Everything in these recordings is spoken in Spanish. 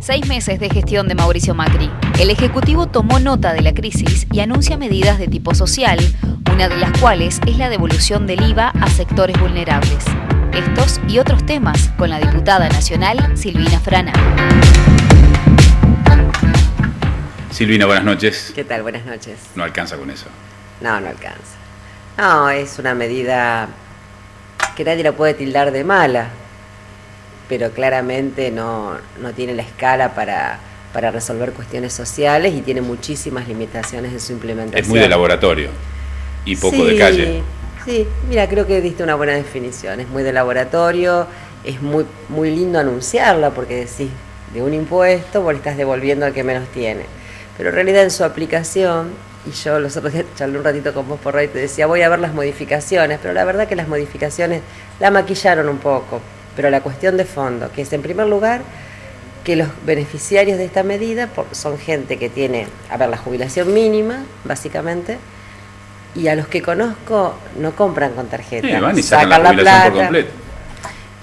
6 meses de gestión de Mauricio Macri. El Ejecutivo tomó nota de la crisis y anuncia medidas de tipo social, una de las cuales es la devolución del IVA a sectores vulnerables. Estos y otros temas con la diputada nacional Silvina Frana. Silvina, buenas noches. ¿Qué tal? Buenas noches. No alcanza con eso. No alcanza. No, es una medida que nadie la puede tildar de mala, pero claramente no tiene la escala para resolver cuestiones sociales y tiene muchísimas limitaciones en su implementación. Es muy de laboratorio y poco de calle. Sí, mira, creo que diste una buena definición. Es muy de laboratorio, es muy lindo anunciarla porque decís, de un impuesto vos le estás devolviendo al que menos tiene. Pero en realidad en su aplicación, y yo los otros días charlé un ratito con vos por ahí, te decía, voy a ver las modificaciones, pero la verdad que las modificaciones la maquillaron un poco. Pero la cuestión de fondo, que es en primer lugar que los beneficiarios de esta medida son gente que tiene, la jubilación mínima, básicamente, y a los que conozco no compran con tarjeta. Sí, van y sacan la plata por completo.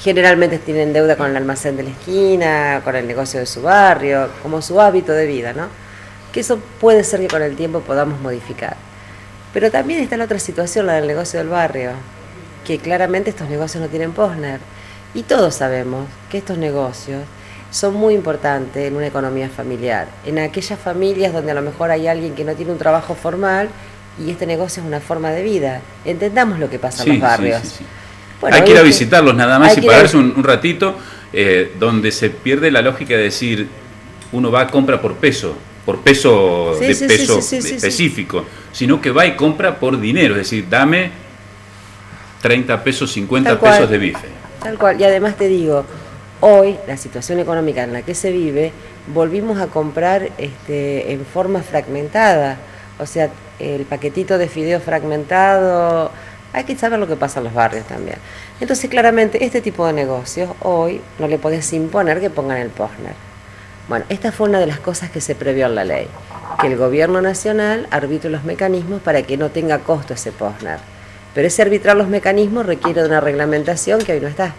Generalmente tienen deuda con el almacén de la esquina, con el negocio de su barrio, como su hábito de vida, ¿no? Que eso puede ser que con el tiempo podamos modificar. Pero también está la otra situación, la del negocio del barrio, que claramente estos negocios no tienen POSNER. Y todos sabemos que estos negocios son muy importantes en una economía familiar, en aquellas familias donde a lo mejor hay alguien que no tiene un trabajo formal y este negocio es una forma de vida. Entendamos lo que pasa en los barrios. Sí. Bueno, hay que ir a visitarlos nada más y pagarse un ratito, donde se pierde la lógica de decir, uno va a compra por peso específico, sino que va y compra por dinero, es decir, dame 30 pesos, 50 pesos de bife. Tal cual, y además te digo, hoy la situación económica en la que se vive, volvimos a comprar en forma fragmentada, o sea, el paquetito de fideo fragmentado, hay que saber lo que pasa en los barrios también. Entonces, claramente, este tipo de negocios, hoy no le podés imponer que pongan el POSNER. Bueno, esta fue una de las cosas que se previó en la ley, que el gobierno nacional arbitre los mecanismos para que no tenga costo ese POSNER. Pero ese arbitrar los mecanismos requiere de una reglamentación que hoy no está.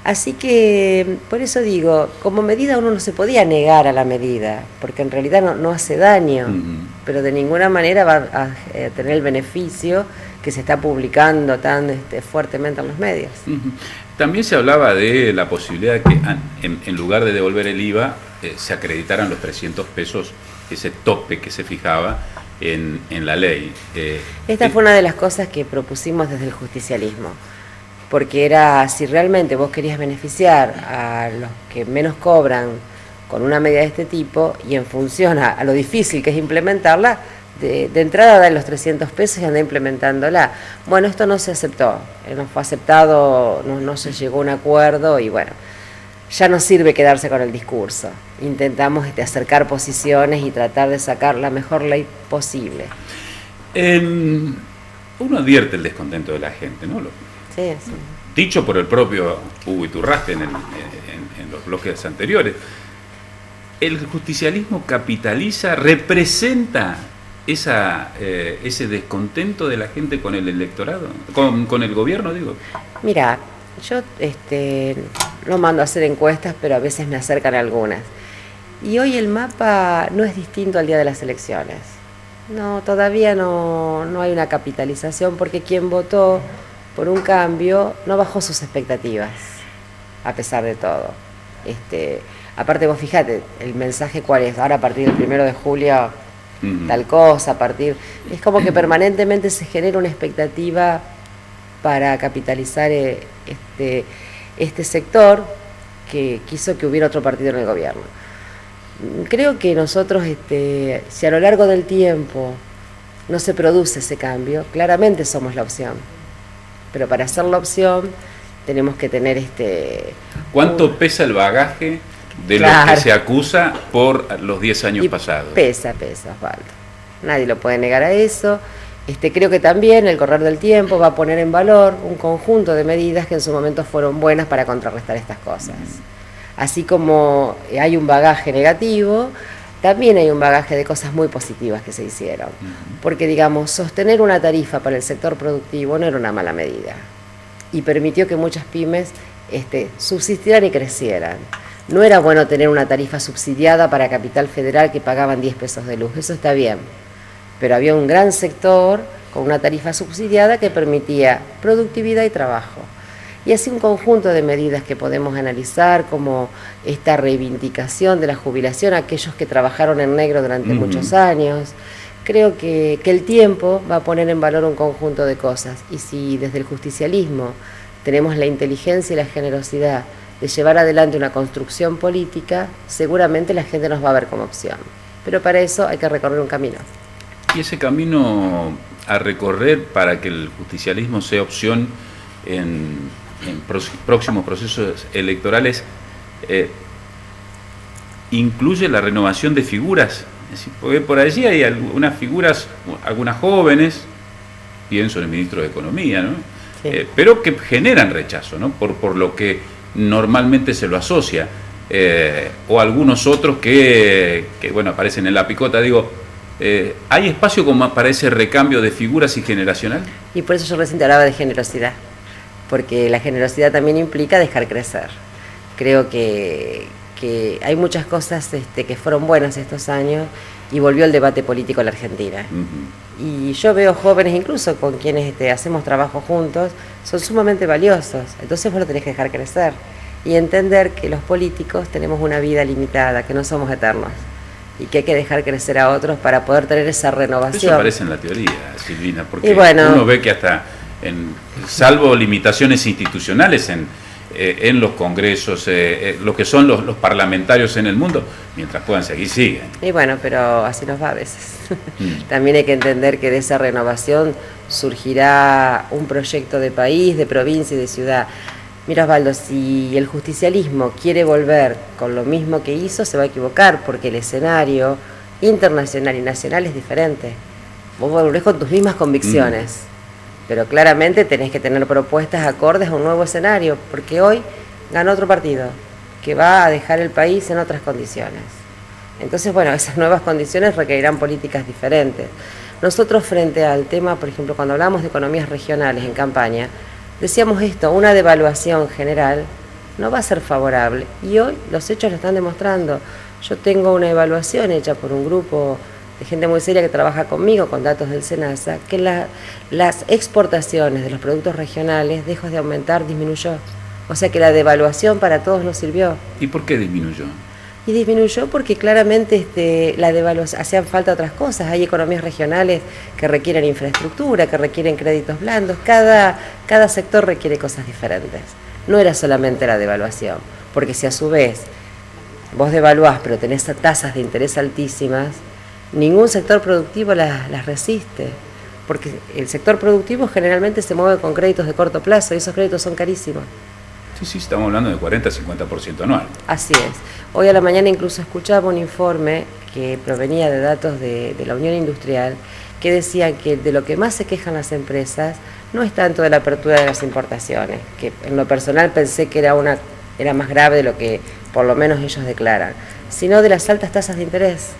Así que, por eso digo, como medida uno no se podía negar a la medida, porque en realidad no hace daño, pero de ninguna manera va a tener el beneficio que se está publicando tan fuertemente en los medios. También se hablaba de la posibilidad de que en lugar de devolver el IVA, se acreditaran los 300 pesos, ese tope que se fijaba en la ley. Esta fue una de las cosas que propusimos desde el justicialismo, porque era, si realmente vos querías beneficiar a los que menos cobran con una medida de este tipo, y en función a lo difícil que es implementarla, de entrada dan los 300 pesos y anda implementándola. Bueno, esto no se aceptó, no fue aceptado, no se llegó a un acuerdo y bueno, ya no sirve quedarse con el discurso. Intentamos acercar posiciones y tratar de sacar la mejor ley posible. Uno advierte el descontento de la gente, ¿no? Sí. Dicho por el propio Hugo Iturraspe en los bloques anteriores. El justicialismo capitaliza, representa ese descontento de la gente con el electorado, con el gobierno, digo. Mira, yo no mando a hacer encuestas, pero a veces me acercan algunas. Y hoy el mapa no es distinto al día de las elecciones. No, todavía no hay una capitalización, porque quien votó por un cambio no bajó sus expectativas, a pesar de todo. Aparte vos fijate, el mensaje cuál es, ahora a partir del 1 de julio, tal cosa, es como que permanentemente se genera una expectativa para capitalizar este sector que quiso que hubiera otro partido en el gobierno. Creo que nosotros, si a lo largo del tiempo no se produce ese cambio, claramente somos la opción. Pero para ser la opción tenemos que tener ¿Cuánto pesa el bagaje de lo que se acusa por los 10 años pasados? Pesa, Osvaldo. Nadie lo puede negar a eso. Creo que también el correr del tiempo va a poner en valor un conjunto de medidas que en su momento fueron buenas para contrarrestar estas cosas. Así como hay un bagaje negativo, también hay un bagaje de cosas muy positivas que se hicieron. Porque, digamos, sostener una tarifa para el sector productivo no era una mala medida. Y permitió que muchas pymes subsistieran y crecieran. No era bueno tener una tarifa subsidiada para Capital Federal que pagaban 10 pesos de luz, eso está bien, pero había un gran sector con una tarifa subsidiada que permitía productividad y trabajo. Y así un conjunto de medidas que podemos analizar, como esta reivindicación de la jubilación a aquellos que trabajaron en negro durante muchos años. Creo que el tiempo va a poner en valor un conjunto de cosas, y si desde el justicialismo tenemos la inteligencia y la generosidad de llevar adelante una construcción política, seguramente la gente nos va a ver como opción. Pero para eso hay que recorrer un camino. Y ese camino a recorrer para que el justicialismo sea opción en próximos procesos electorales, incluye la renovación de figuras. Es decir, porque por allí hay algunas figuras, algunas jóvenes, pienso en el ministro de Economía, ¿no? Sí. Pero que generan rechazo, ¿no? Por lo que normalmente se lo asocia, o algunos otros que bueno, aparecen en la picota. Digo, ¿hay espacio como para ese recambio de figuras y generacional? Y por eso yo recién hablaba de generosidad, porque la generosidad también implica dejar crecer. Creo que hay muchas cosas que fueron buenas estos años, y volvió el debate político en la Argentina. Y yo veo jóvenes, incluso con quienes hacemos trabajo juntos, son sumamente valiosos. Entonces vos lo tenés que dejar crecer y entender que los políticos tenemos una vida limitada, que no somos eternos, y que hay que dejar crecer a otros para poder tener esa renovación. Eso aparece en la teoría, Silvina, porque bueno, uno ve que hasta, salvo limitaciones institucionales en los congresos, lo que son los parlamentarios en el mundo, mientras puedan seguir, siguen. Y bueno, pero así nos va a veces. También hay que entender que de esa renovación surgirá un proyecto de país, de provincia y de ciudad. Mira, Osvaldo, si el justicialismo quiere volver con lo mismo que hizo, se va a equivocar, porque el escenario internacional y nacional es diferente. Vos volvés con tus mismas convicciones. Pero claramente tenés que tener propuestas acordes a un nuevo escenario, porque hoy ganó otro partido que va a dejar el país en otras condiciones. Entonces, bueno, esas nuevas condiciones requerirán políticas diferentes. Nosotros, frente al tema, por ejemplo, cuando hablamos de economías regionales en campaña, decíamos esto: una devaluación general no va a ser favorable, y hoy los hechos lo están demostrando. Yo tengo una evaluación hecha por un grupo de gente muy seria que trabaja conmigo, con datos del SENASA, que las exportaciones de los productos regionales, dejó de aumentar, disminuyó. O sea que la devaluación para todos nos sirvió. ¿Y por qué disminuyó? Y disminuyó porque claramente la devaluación, hacían falta otras cosas. Hay economías regionales que requieren infraestructura, que requieren créditos blandos. Cada sector requiere cosas diferentes. No era solamente la devaluación, porque si a su vez vos devaluás pero tenés tasas de interés altísimas, ningún sector productivo las resiste, porque el sector productivo generalmente se mueve con créditos de corto plazo y esos créditos son carísimos. Sí, estamos hablando de 40-50% anual. Así es. Hoy a la mañana incluso escuchaba un informe que provenía de datos de la Unión Industrial, que decía que de lo que más se quejan las empresas no es tanto de la apertura de las importaciones, que en lo personal pensé que era más grave de lo que por lo menos ellos declaran, sino de las altas tasas de interés.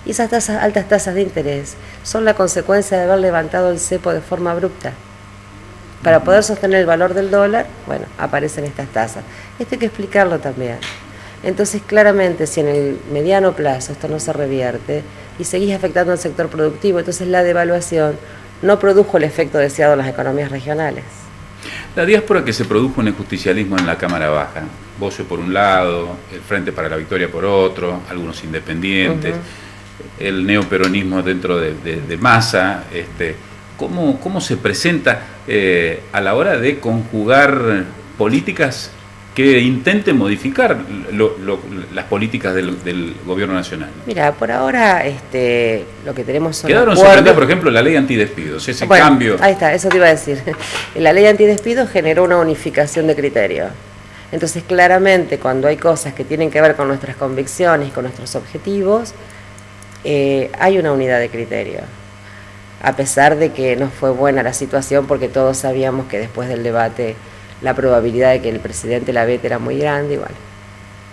Y esas altas tasas de interés son la consecuencia de haber levantado el cepo de forma abrupta. Para poder sostener el valor del dólar, bueno, aparecen estas tasas. Esto hay que explicarlo también. Entonces, claramente, si en el mediano plazo esto no se revierte y seguís afectando al sector productivo, entonces la devaluación no produjo el efecto deseado en las economías regionales. La diáspora que se produjo en el justicialismo en la Cámara Baja, Bocio por un lado, el Frente para la Victoria por otro, algunos independientes, el neoperonismo dentro de Massa, ¿cómo se presenta a la hora de conjugar políticas que intenten modificar las políticas del gobierno nacional? Mira, por ahora lo que tenemos son quedaron sorprendidas, por ejemplo, la ley antidespidos, ese cambio. Ahí está, eso te iba a decir. La ley antidespidos generó una unificación de criterios. Entonces, claramente, cuando hay cosas que tienen que ver con nuestras convicciones y con nuestros objetivos, hay una unidad de criterio, a pesar de que no fue buena la situación, porque todos sabíamos que después del debate la probabilidad de que el presidente la vete era muy grande, igual.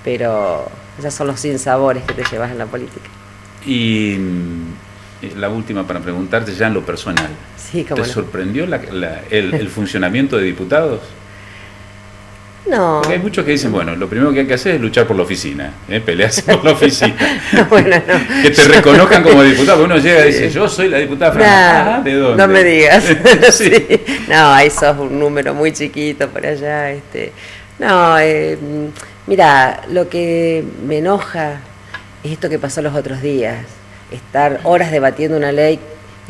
Pero esos son los sinsabores que te llevas en la política. Y la última para preguntarte ya en lo personal. Sí, cómo no. ¿Te sorprendió el funcionamiento de diputados? No. Porque hay muchos que dicen, bueno, lo primero que hay que hacer es luchar por la oficina, pelearse por la oficina. No, bueno, no. Que te reconozcan como diputado, porque uno llega y dice, yo soy la diputada Fran. ¿De dónde? No me digas. Sí. Sí. No, ahí sos un número muy chiquito por allá. No, mira, lo que me enoja es esto que pasó los otros días, estar horas debatiendo una ley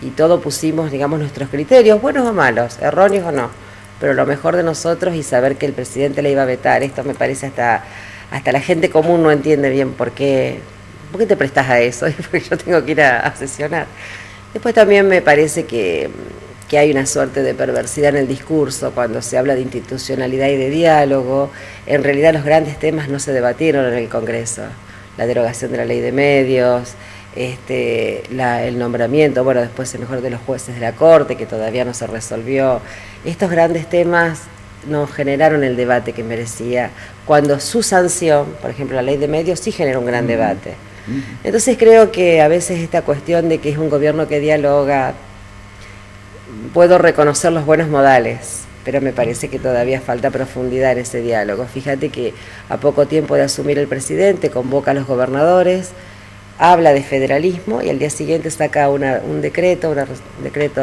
y todo pusimos, digamos, nuestros criterios, buenos o malos, erróneos o no, pero lo mejor de nosotros y saber que el presidente le iba a vetar. Esto me parece hasta la gente común no entiende bien por qué te prestas a eso, porque yo tengo que ir a sesionar. Después también me parece que hay una suerte de perversidad en el discurso cuando se habla de institucionalidad y de diálogo. En realidad los grandes temas no se debatieron en el Congreso, la derogación de la ley de medios, el nombramiento, bueno, después el mejor de los jueces de la Corte, que todavía no se resolvió. Estos grandes temas no generaron el debate que merecía, cuando su sanción, por ejemplo la ley de medios, sí generó un gran debate. Entonces creo que a veces esta cuestión de que es un gobierno que dialoga, puedo reconocer los buenos modales, pero me parece que todavía falta profundidad en ese diálogo. Fíjate que a poco tiempo de asumir el presidente convoca a los gobernadores, habla de federalismo y al día siguiente saca un decreto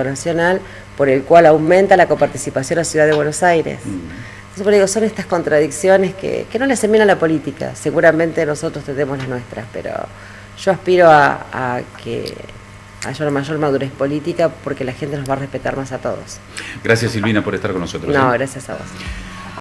nacional por el cual aumenta la coparticipación a Ciudad de Buenos Aires. Entonces, digo, son estas contradicciones que no le hacen bien a la política. Seguramente nosotros tenemos las nuestras, pero yo aspiro a que haya una mayor madurez política porque la gente nos va a respetar más a todos. Gracias, Silvina, por estar con nosotros. No, gracias a vos.